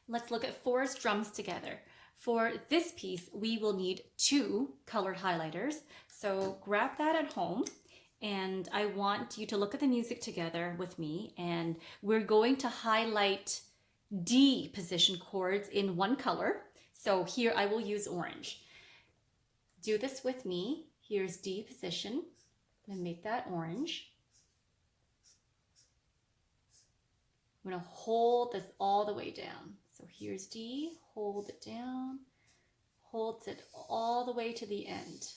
Let's look at Four's drums together. For this piece, we will need 2 colored highlighters. So grab that at home, and I want you to look at the music together with me, and we're going to highlight D position chords in one color. So here I will use orange. Do this with me. Here's D position. I'm going to make that orange. I'm going to hold this all the way down. So here's D, hold it down, holds it all the way to the end.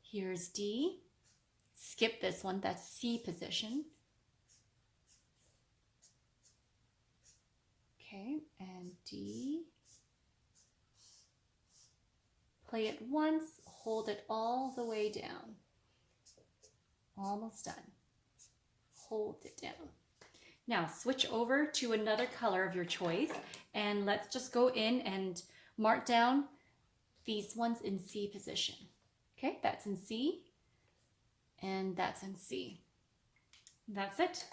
Here's D, skip this one, that's C position. Okay, and D. Play it once, hold it all the way down. Almost done. Hold it down. Now switch over to another color of your choice, and let's just go in and mark down these ones in C position. Okay, that's in C, and that's in C. That's it.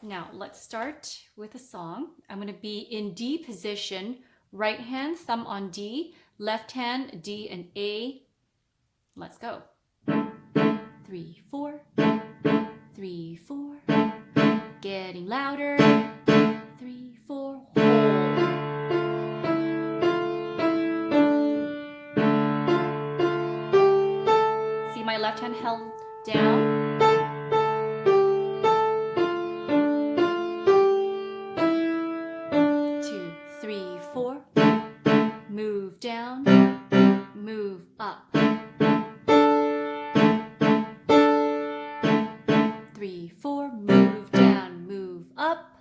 Now let's start with a song. I'm going to be in D position, right hand, thumb on D, left hand, D and A. Let's go. 3, 4, 3, 4. Getting louder. 3, 4, hold. See my left hand held down. 2, 3, 4. Move down, move up. 3, 4, move down, move up.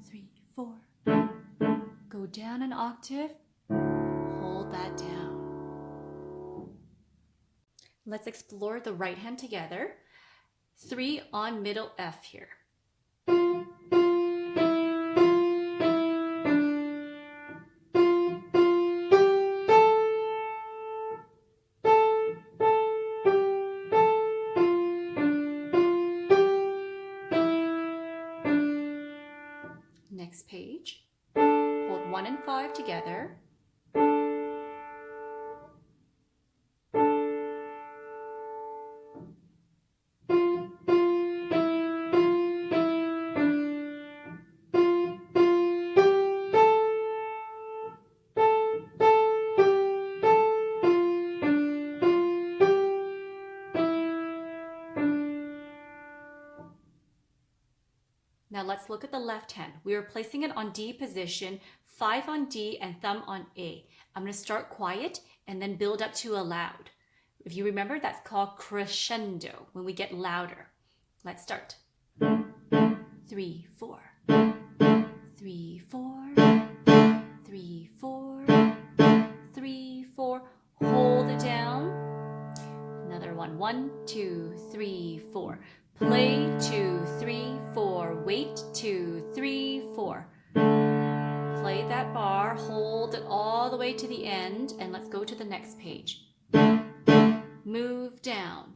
3, 4. Go down an octave, hold that down. Let's explore the right hand together. 3 on middle F here. Next page. Hold 1 and 5 together. Now let's look at the left hand. We are placing it on D position, 5 on D and thumb on A. I'm going to start quiet and then build up to a loud. If you remember, that's called crescendo, when we get louder. Let's start. 3, 4. 3, 4. 3, 4. 3, 4. Hold it down. Another one. 1, 2, 3, 4. Play 2, 3, 4. Wait 2, 3, 4. Play that bar, hold it all the way to the end, and let's go to the next page. Move down,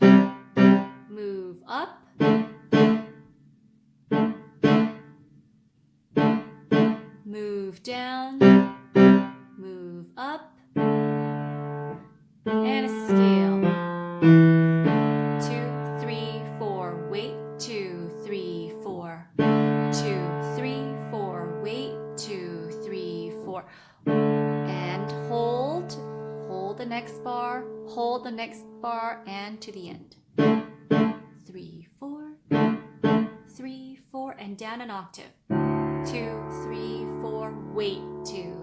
move up, move down, move up, and a scale. 2, 3, 4, wait, 2, 3, 4. 2, 3, 4, wait, 2, 3, 4. And hold the next bar, hold the next bar, and to the end. 3, 4, 3, 4, and down an octave. 2, 3, 4, wait, 2,